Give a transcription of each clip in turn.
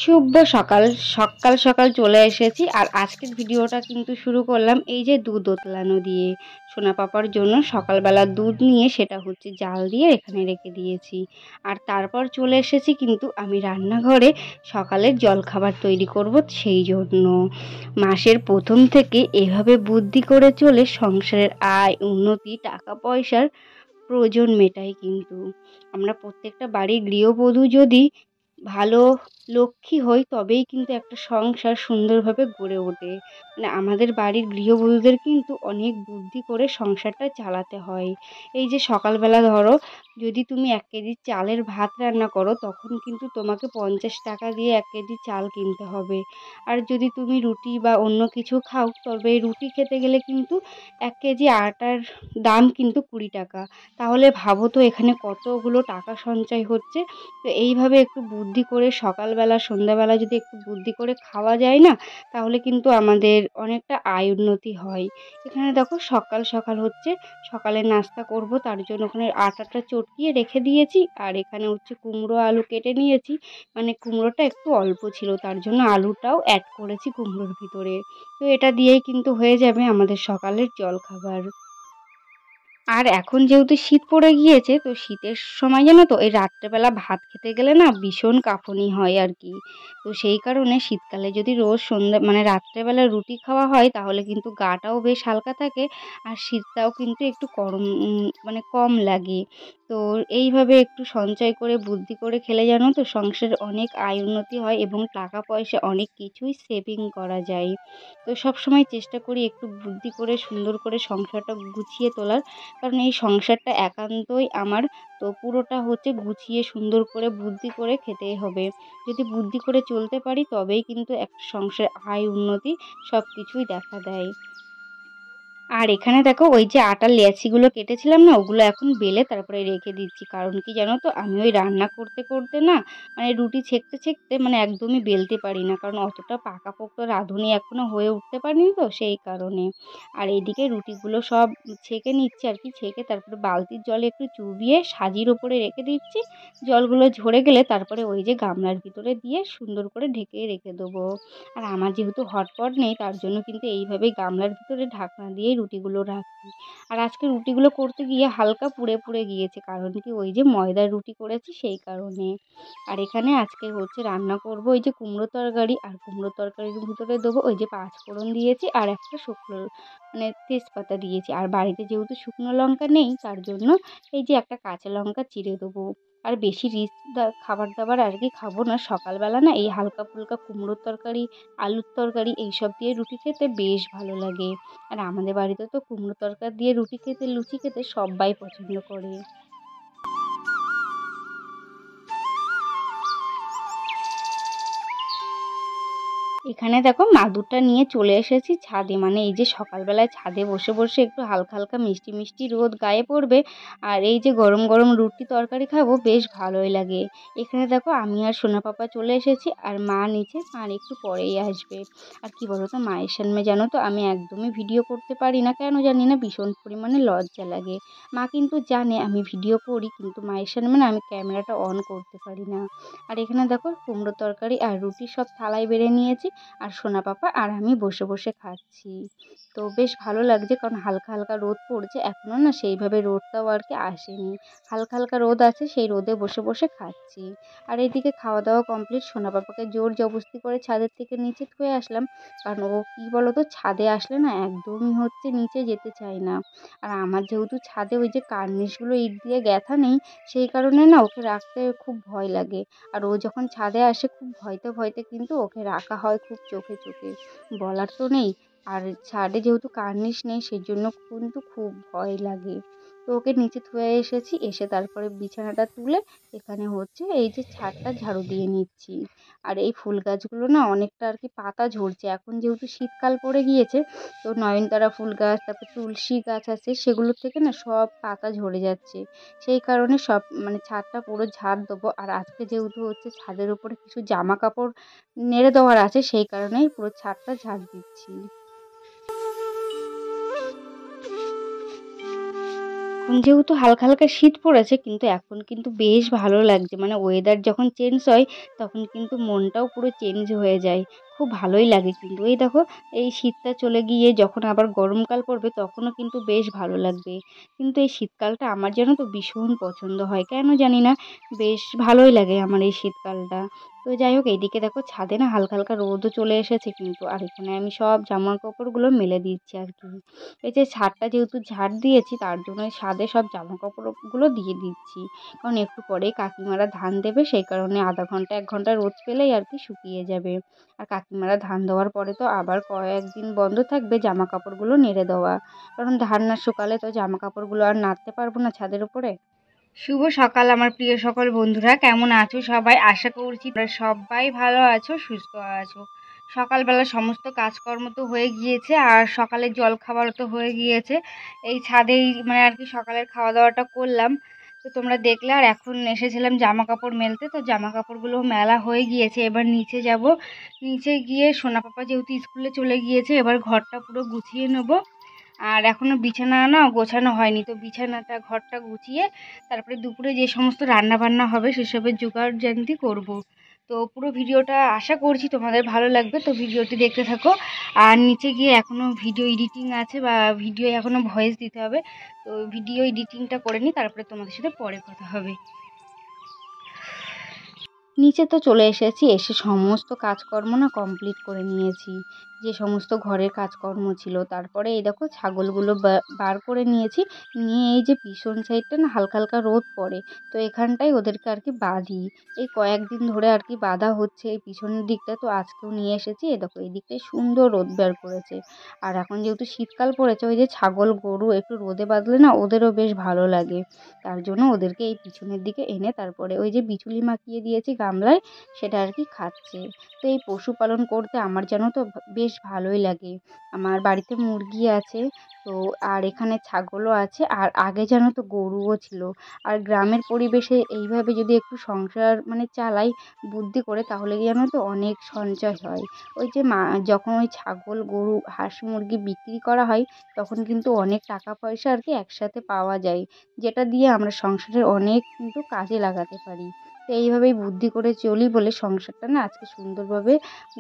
শুভ সকাল। সকাল সকাল চলে এসেছি আর আজকের ভিডিওটা কিন্তু শুরু করলাম এই যে দুধ ওতলানো দিয়ে। সোনা পাপার জন্য সকালবেলা দুধ নিয়ে সেটা হচ্ছে জাল দিয়ে এখানে রেখে দিয়েছি। আর তারপর চলে এসেছি কিন্তু আমি রান্নাঘরে সকালের জলখাবার তৈরি করব, সেই জন্য মাসের প্রথম থেকে এভাবে বুদ্ধি করে চলে সংসারের আয় উন্নতি টাকা পয়সার প্রয়োজন মেটাই। কিন্তু আমরা প্রত্যেকটা বাড়ির গৃহবধূ যদি ভালো লক্ষ্মী হই তবেই কিন্তু একটা সংসার সুন্দরভাবে গড়ে ওঠে। মানে আমাদের বাড়ির গৃহবধূদের কিন্তু অনেক বুদ্ধি করে সংসারটা চালাতে হয়। এই যে সকালবেলা ধরো যদি তুমি ১ কেজি চালের ভাত রান্না করো তখন কিন্তু তোমাকে ৫০ টাকা দিয়ে ১ কেজি চাল কিনতে হবে। আর যদি তুমি রুটি বা অন্য কিছু খাও তবে রুটি খেতে গেলে কিন্তু ১ কেজি আটার দাম কিন্তু ২০ টাকা। তাহলে ভাবো তো এখানে কতগুলো টাকা সঞ্চয় হচ্ছে। তো এইভাবে একটু বুদ্ধি করে সকালবেলা সন্ধ্যাবেলা যদি একটু বুদ্ধি করে খাওয়া যায় না, তাহলে কিন্তু আমাদের অনেকটা আয় উন্নতি হয়। এখানে দেখো সকাল সকাল হচ্ছে সকালের নাস্তা করব, তার জন্য ওখানে আটাটা চটকিয়ে রেখে দিয়েছি। আর এখানে হচ্ছে কুমড়ো আলু কেটে নিয়েছি, মানে কুমড়োটা একটু অল্প ছিল তার জন্য আলুটাও অ্যাড করেছি কুমড়োর ভিতরে। তো এটা দিয়েই কিন্তু হয়ে যাবে আমাদের সকালের জলখাবার। আর এখন যেহেতু শীত পড়ে গিয়েছে তো শীতের সময় জানো তো এই রাত্রেবেলা ভাত খেতে গেলে না ভীষণ কাঁপুনি হয় আর কি। তো সেই কারণে শীতকালে যদি রোজ সন্ধ্যা মানে রাত্রেবেলা রুটি খাওয়া হয় তাহলে কিন্তু গাটাও বেশ হালকা থাকে আর শীতটাও কিন্তু একটু মানে কম লাগে। তো এইভাবে একটু সঞ্চয় করে বুদ্ধি করে খেলে জানো তো সংসারের অনেক আয় উন্নতি হয় এবং টাকা পয়সা অনেক কিছুই সেভিং করা যায়। তো সবসময় চেষ্টা করি একটু বুদ্ধি করে সুন্দর করে সংসারটা গুছিয়ে তোলার, কারণ এই সংসারটা একান্তই আমার। তো পুরোটা হচ্ছে গুছিয়ে সুন্দর করে বুদ্ধি করে খেতেই হবে। যদি বুদ্ধি করে চলতে পারি তবেই কিন্তু একটা সংসারের আয় উন্নতি সব কিছুই দেখা দেয়। আর এখানে দেখো ওই যে আটার লেচিগুলো কেটেছিলাম না, ওগুলো এখন বেলে তারপরে রেখে দিচ্ছি। কারণ কি জানো তো আমি ওই রান্না করতে করতে না মানে রুটি ছেঁকতে ছেঁকতে মানে একদমই বেলতে পারি না, কারণ অতটা পাকাপোক্ত রাঁধুনি এখনো হয়ে উঠতে পারিনি তো সেই কারণে। আর এইদিকে রুটিগুলো সব ছেঁকে নিচ্ছি আর কি, ছেঁকে তারপরে বালতির জলে একটু চুবিয়ে সাজির ওপরে রেখে দিচ্ছি। জলগুলো ঝরে গেলে তারপরে ওই যে গামলার ভিতরে দিয়ে সুন্দর করে ঢেকে রেখে দেবো। আর আমার যেহেতু হটপট নেই তার জন্য কিন্তু এইভাবেই গামলার ভিতরে ঢাকনা দিয়েই রুটিগুলো রাখি। আর আজকে রুটিগুলো করতে গিয়ে হালকা পুড়ে পুড়ে গিয়েছে, কারণ কি ওই যে ময়দার রুটি করেছি সেই কারণে। আর এখানে আজকে হচ্ছে রান্না করব ওই যে কুমড়ো তরকারি, আর কুমড়ো তরকারির ভিতরে দেবো ওই যে পাঁচফোড়ন দিয়েছি আর একটা শুকনো মানে তেজপাতা দিয়েছি। আর বাড়িতে যেহেতু শুকনো লঙ্কা নেই তার জন্য এই যে একটা কাঁচা লঙ্কা চিড়ে দেবো। আর বেশি রিচ খাবার দাবার আর কি খাবো না, সকালবেলা না এই হালকা ফুলকা কুমড়োর তরকারি আলুর তরকারি এইসব দিয়ে রুটি খেতে বেশ ভালো লাগে। আর আমাদের বাড়িতে তো কুমড়ো তরকারি দিয়ে রুটি খেতে লুচি খেতে সব্বাই পছন্দ করে। এখানে দেখো মাদুরটা নিয়ে চলে এসেছি ছাদে, মানে এই যে সকালবেলায় ছাদে বসে বসে একটু হালকা হালকা মিষ্টি মিষ্টি রোদ গায়ে পড়বে আর এই যে গরম গরম রুটি তরকারি খাবো, বেশ ভালোই লাগে। এখানে দেখো আমি আর সোনা পাপা চলে এসেছি আর মা নিচে, আর একটু পরেই আসবে। আর কি বলো তো মায়ের সামনে জানো তো আমি একদমই ভিডিও করতে পারি না, কেন জানি না ভীষণ পরিমাণে লজ্জা লাগে। মা কিন্তু জানে আমি ভিডিও করি, কিন্তু মায়ের সামনে না আমি ক্যামেরাটা অন করতে পারি না। আর এখানে দেখো কুমড়ো তরকারি আর রুটি সব থালায় বেড়ে নিয়েছি আর সোনা পাপা আর আমি বসে বসে খাচ্ছি। তো বেশ ভালো লাগছে, কারণ হালকা হালকা রোদ পড়ছে এখনও না সেইভাবে রোদটাও আর কি আসেনি, হালকা হালকা রোদ আছে সেই রোদে বসে বসে খাচ্ছি। আর এইদিকে খাওয়া দাওয়া কমপ্লিট, সোনা পাপাকে জোর জবরদস্তি করে ছাদের থেকে নিচে থুয়ে আসলাম, কারণ ও কী বলো তো ছাদে আসলে না একদমই হচ্ছে নিচে যেতে চায় না। আর আমার যেহেতু ছাদে ওই যে কার্নিশগুলো ইট দিয়ে গ্যাঁথা নেই সেই কারণে না ওকে রাখতে খুব ভয় লাগে। আর ও যখন ছাদে আসে খুব ভয়তে ভয়তে কিন্তু ওকে রাখা হয় খুব চোখে চোখে, বলার তো নেই। আর ছাদে যেহেতু কার্নিশ নেই সেজন্য কিন্তু খুব ভয় লাগে। তো ওকে নিচে থুয়ে এসেছি, এসে তারপরে বিছানাটা তুলে এখানে হচ্ছে এই যে ছাদটা ঝাড়ু দিয়ে নিচ্ছি। আর এই ফুল গাছগুলো না অনেকটা আর কি পাতা ঝরছে এখন যেহেতু শীতকাল পড়ে গিয়েছে। তো নয়নতারা ফুল গাছ তারপর তুলসী গাছ আছে সেগুলোর থেকে না সব পাতা ঝরে যাচ্ছে, সেই কারণে সব মানে ছাদটা পুরো ঝাড় দেবো। আর আজকে যেহেতু হচ্ছে ছাদের উপরে কিছু জামা কাপড় নেড়ে দেওয়ার আছে সেই কারণেই পুরো ছাদটা ঝাড় দিচ্ছি। এখন যেহেতু হালকা হালকা শীত পড়েছে কিন্তু এখন কিন্তু বেশ ভালো লাগছে, মানে ওয়েদার যখন চেঞ্জ হয় তখন কিন্তু মনটাও পুরো চেঞ্জ হয়ে যায়, খুব ভালোই লাগে। কিন্তু এই দেখো, এই শীতটা চলে গিয়ে যখন আবার গরমকাল পড়বে তখনও কিন্তু বেশ ভালো লাগবে। কিন্তু এই শীতকালটা আমার যেন তো ভীষণ পছন্দ হয়, কেন জানি না, বেশ ভালোই লাগে আমার এই শীতকালটা। তো যাই হোক, এইদিকে দেখো ছাদে না হালকা হালকা রোদও চলে এসেছে কিন্তু, আর এখানে আমি সব জামা কাপড়গুলো মেলে দিচ্ছি আর কি। এই যে ছাদটা যেহেতু ঝাড় দিয়েছি তার জন্য এই ছাদে সব জামা কাপড়গুলো দিয়ে দিচ্ছি, কারণ একটু পরেই কাকিমারা ধান দেবে, সেই কারণে আধা ঘন্টা 1 ঘন্টা রোদ পেলেই আর কি শুকিয়ে যাবে। আর কাকিমারা ধান দেওয়ার পরে তো আবার কয়েকদিন বন্ধ থাকবে জামা কাপড়গুলো নেড়ে দেওয়া, কারণ ধান না শুকালে তো জামা কাপড়গুলো আর নাড়তে পারবো না ছাদের উপরে। শুভ সকাল আমার প্রিয় সকল বন্ধুরা, কেমন আছো সবাই? আশা করছি তোমরা সবাই ভালো আছো, সুস্থ আছো। সকালবেলা সমস্ত কাজকর্ম তো হয়ে গিয়েছে, আর সকালের জল খাবারও তো হয়ে গিয়েছে। এই ছাদেই মানে আর কি সকালের খাওয়া দাওয়াটা করলাম, তো তোমরা দেখলে। আর এখন এসেছিলাম জামা কাপড় মেলতে, তো জামা কাপড়গুলো মেলা হয়ে গিয়েছে, এবার নিচে যাব। নিচে গিয়ে সোনা পাপা যেহেতু স্কুলে চলে গিয়েছে, এবার ঘরটা পুরো গুছিয়ে নেবো। আর এখনও বিছানা না গোছানো হয়নি, তো বিছানাটা ঘরটা গুছিয়ে তারপরে দুপুরে যে সমস্ত রান্না বান্না হবে সেসবের জোগাড় জান্তি করব। তো পুরো ভিডিওটা আশা করছি তোমাদের ভালো লাগবে, তো ভিডিওটি দেখতে থাকো। আর নিচে গিয়ে এখনও ভিডিও এডিটিং আছে, বা ভিডিও এখনও ভয়েস দিতে হবে, তো ভিডিও এডিটিংটা করে নিই, তারপরে তোমাদের সাথে পরে কথা হবে। নিচে তো চলে এসেছি, এসে সমস্ত কাজকর্ম না কমপ্লিট করে নিয়েছি, যে সমস্ত ঘরের কাজকর্ম ছিল। তারপরে এই দেখো ছাগলগুলো বার করে নিয়েছি, নিয়ে এই যে পিছন সাইডটা না হালকা হালকা রোদ পড়ে, তো এখানটায় ওদেরকে আর কি বাঁধি। এই কয়েকদিন ধরে আর কি বাঁধা হচ্ছে এই পিছনের দিকটা, তো আজকেও নিয়ে এসেছি। এই দেখো এই দিকটায় সুন্দর রোদ বের করেছে। আর এখন যেহেতু শীতকাল পড়েছে, ওই যে ছাগল গরু একটু রোদে বাঁধলে না ওদেরও বেশ ভালো লাগে, তার জন্য ওদেরকে এই পিছনের দিকে এনে তারপরে ওই যে বিচুলি মাখিয়ে দিয়েছি গামলায়, সেটা আর কি খাচ্ছে। তো এই পশুপালন করতে আমার যেন তো বেশ ভালোই লাগে। আমার বাড়িতে মুরগি আছে, তো আর এখানে ছাগলও আছে, আর আগে যেন তো গরুও ছিল। আর গ্রামের পরিবেশে এইভাবে যদি একটু সংসার মানে চালাই বুদ্ধি করে, তাহলে যেন তো অনেক সঞ্চয় হয়। ওই যে যখন ওই ছাগল গরু হাঁস মুরগি বিক্রি করা হয় তখন কিন্তু অনেক টাকা পয়সা আর কি একসাথে পাওয়া যায়, যেটা দিয়ে আমরা সংসারের অনেক কিন্তু কাজে লাগাতে পারি। তো এইভাবেই বুদ্ধি করে চলি বলে সংসারটা না আজকে সুন্দরভাবে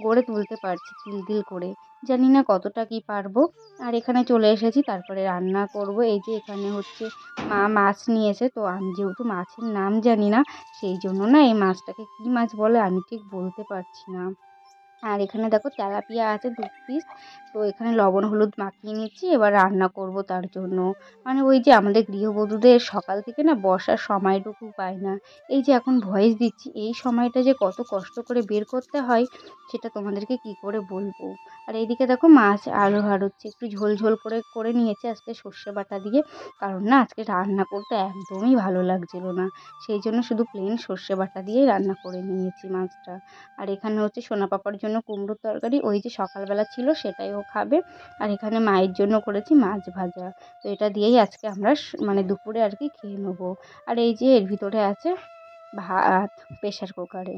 গড়ে তুলতে পারছি তিল তিল করে। জানি না কতটা কি পারবো। আর এখানে চলে এসেছি, তারপরে রান্না করব। এই যে এখানে হচ্ছে মা মাছ নিয়েছে, তো আমি যেহেতু মাছের নাম জানি না, সেই জন্য না এই মাছটাকে কী মাছ বলে আমি ঠিক বলতে পারছি না। আর এখানে দেখো তেলাপিয়া আছে 2 পিস, তো এখানে লবণ হলুদ মাখিয়ে নিচ্ছি, এবার রান্না করব তার জন্য। মানে ওই যে আমাদের গৃহবধূদের সকাল থেকে না বসার সময়টুকু পায় না। এই যে এখন ভয়েস দিচ্ছি, এই সময়টা যে কত কষ্ট করে বের করতে হয় সেটা তোমাদেরকে কি করে বলবো। আর এইদিকে দেখো মাছ আলু হচ্ছে, একটু ঝোল ঝোল করে করে নিয়েছি আজকে সর্ষে বাটা দিয়ে, কারণ না আজকে রান্না করতে একদমই ভালো লাগছিল না, সেই জন্য শুধু প্লেন সর্ষে বাটা দিয়েই রান্না করে নিয়েছি মাছটা। আর এখানে হচ্ছে সোনা পাপার জন্য কুমড়োর তরকারি, ওই যে সকালবেলা ছিল সেটাই ও খাবে। আর এখানে মায়ের জন্য করেছি মাছ ভাজা, তো এটা দিয়েই আজকে আমরা মানে দুপুরে আর কি খেয়ে নেবো। আর এই যে এর ভিতরে আছে ভাত প্রেশার কুকারে।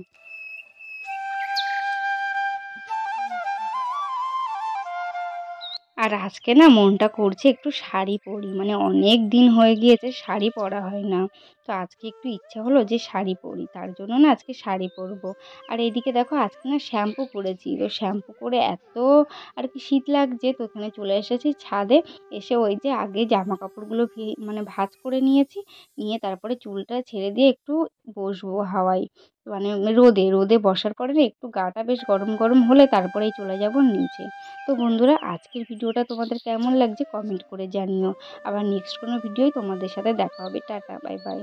আর আজকে না মনটা করছে একটু শাড়ি পরি, মানে অনেক দিন হয়ে গিয়েছে শাড়ি পরা হয় না, তো আজকে একটু ইচ্ছা হলো যে শাড়ি পরি, তার জন্য না আজকে শাড়ি পরবো। আর এইদিকে দেখো আজকে না শ্যাম্পু করেছি, তো শ্যাম্পু করে এত আর কি শীত লাগছে, তো এখানে চলে এসেছি ছাদে। এসে ওই যে আগে জামা কাপড়গুলো মানে ভাঁজ করে নিয়েছি, নিয়ে তারপরে চুলটা ছেড়ে দিয়ে একটু বসবো হাওয়ায়, মানে রোদে রোদে বসার পরে না একটু গাটা বেশ গরম গরম হলে তারপরেই চলে যাব নিচে। তো বন্ধুরা আজকের ভিডিওটা তোমাদের কেমন লাগছে কমেন্ট করে জানিও। আবার নেক্সট কোনো ভিডিওয় তোমাদের সাথে দেখা হবে। Tata, bye bye.